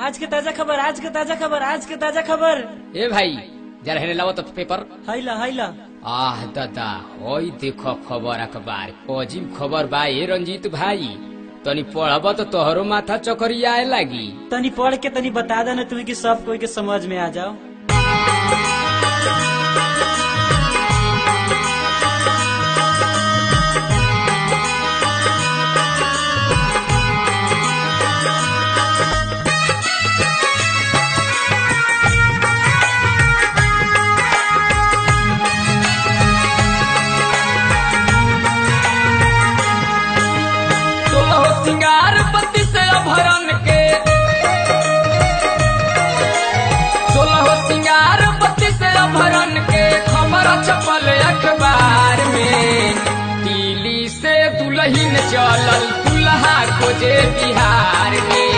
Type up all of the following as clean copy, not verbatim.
आज के ताजा खबर, आज के ताजा खबर, आज के ताजा खबर। ए भाई जरा हेने लाओ तो पेपर। हाइला हाइला। आह दादा होई देखो खबर अखबार अजीब खबर बा ए रंजीत भाई, तनी पढ़ब तो तोहरो माथा चकरिया आए लागी। तनी पढ़ के तनी बता देना तुम्हें कि सब कोई के समझ में आ जाओ। सिंगार पति से अभरण के 16 सिंगार पति से अभरण के खबर छपल अखबार में। दिल्ली से दुल्हन चलल दुल्हा खोजे बिहार में।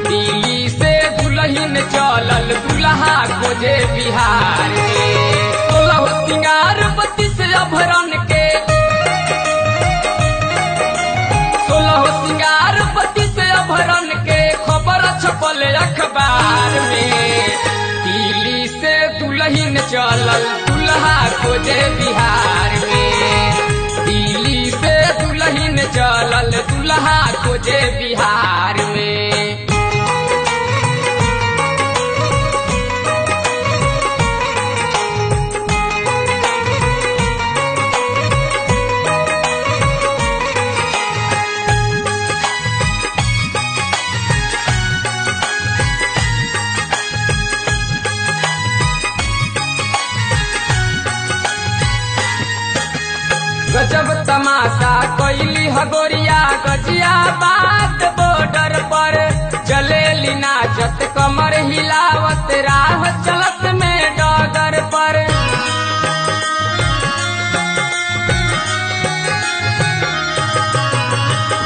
दिल्ली से दुल्हन चलल दुल्हा खोजे बिहार में। 16 सिंगार पति से अभरण के 16 सिंगार पति से अभरण के खबर छपल अखबार में। दिल्ली से दुल्हन चलल दुल्हा खोजे बिहार में। दिल्ली से दुल्हन चलल दुल्हा खोजे बिहार में। गजब तमाशा कोइली हगोरिया गजिया बात बॉर्डर पर चलेली नाचत कमर हिलावत राह चलत में डगर पर।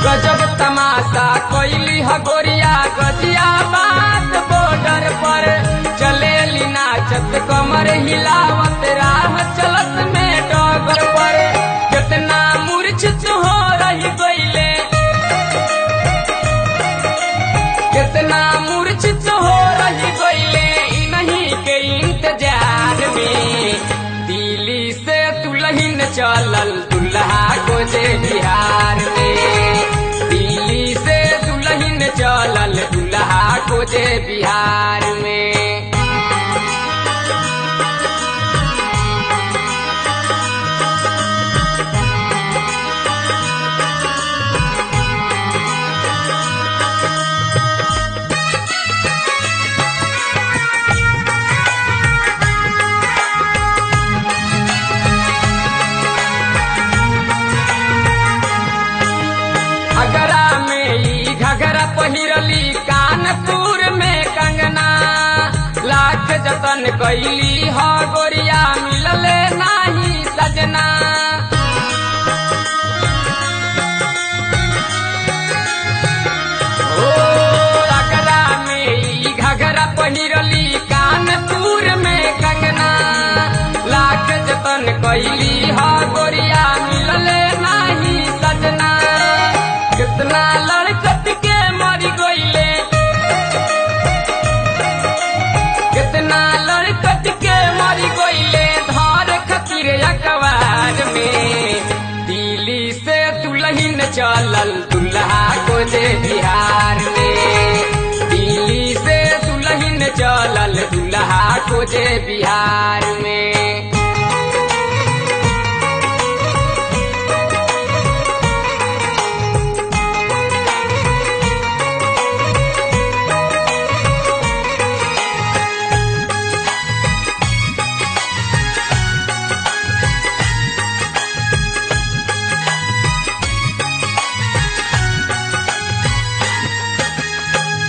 गजब तमाशा कोइली हगोरिया गजिया बात बॉर्डर पर चलेली नाचत कमर हिलावत राह चलत में डगर पर। कितना मूर्छित हो रही गईले, कितना मूर्छित हो रही गईले इन्हीं के इंतजार में। दिल्ली से दुल्हन चलल दुल्हा खोजे बिहार में। दिल्ली से दुल्हन चलल दुल्हा खोजे बिहार में। घगरा में ई घगरा पहिरली कानपुर में कंगना। लाख जतन कैली ह गोरिया मिलले नाही सजना। ओ घगरा में ई घगरा पहिरली कानपुर में कंगना। लाख जतन कैली ह गोरिया मिलले नाही सजना। कितना लड़कत के मरी गईले, कितना लड़कत के मरी गईले धार खातिर अखबार में। दिल्ली से दुल्हन चलल दुल्हा खोजे बिहार में। दिल्ली से दुल्हन चलल दुल्हा खोजे बिहार में।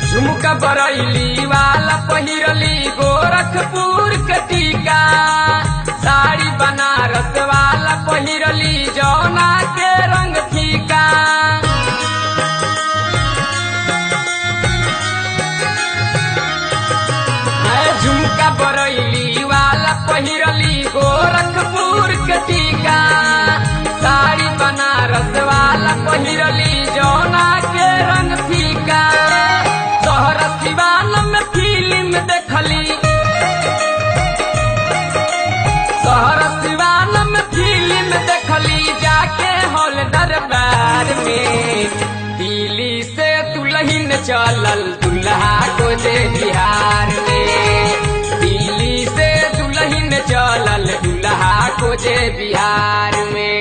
झुमका बरैली वाला पहिरली गोरखपुर के टीका। साड़ी बनारस वाला पहिरली जौना के रंग फीका। झुमका बरैली वाला पहिरली गोरखपुर के टीका। साड़ी बनारस वाला पहिरली जौना के रंग फीका। शहर सिवान चलल दुल्हा खोजे बिहार में। दिल्ली से दुल्हन चलल दुल्हा खोजे बिहार में।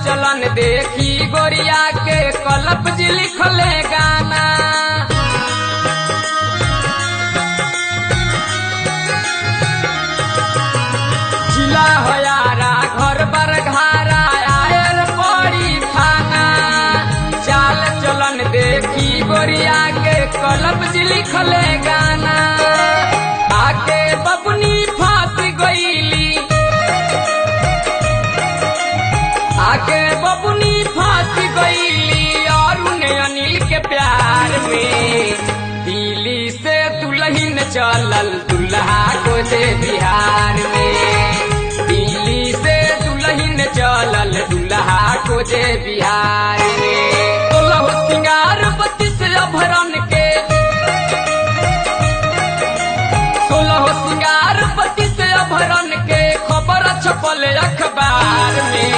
चलन देखी गोरिया के कलप जी लिखले गाना। जिला होयारा घर बरघारा आयर पड़ी थाना। चाल चलन देखी गोरिया के कलप जी लिखले गाना। आके बबनी फांस गईली आके बबुनी फांस गईली और उन्हें अनिल के प्यार में। दिल्ली से दुल्हन चलल दुल्हा खोजे बिहार में। दिल्ली से दुल्हन चलल दुल्हा खोजे बिहार में। सोलह सिंगार 32 अभरण के 16 सिंगार 32 अभरण के खबर छपल अखबार में।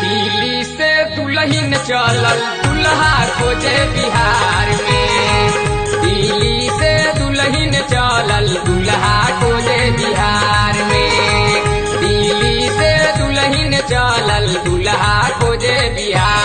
दिल्ली से दुल्हन चलल दुल्हा खोजे बिहार में। दिल्ली से दुल्हन चलल दुल्हा खोजे बिहार में। दिल्ली से दुल्हन चलल दुल्हा खोजे बिहार।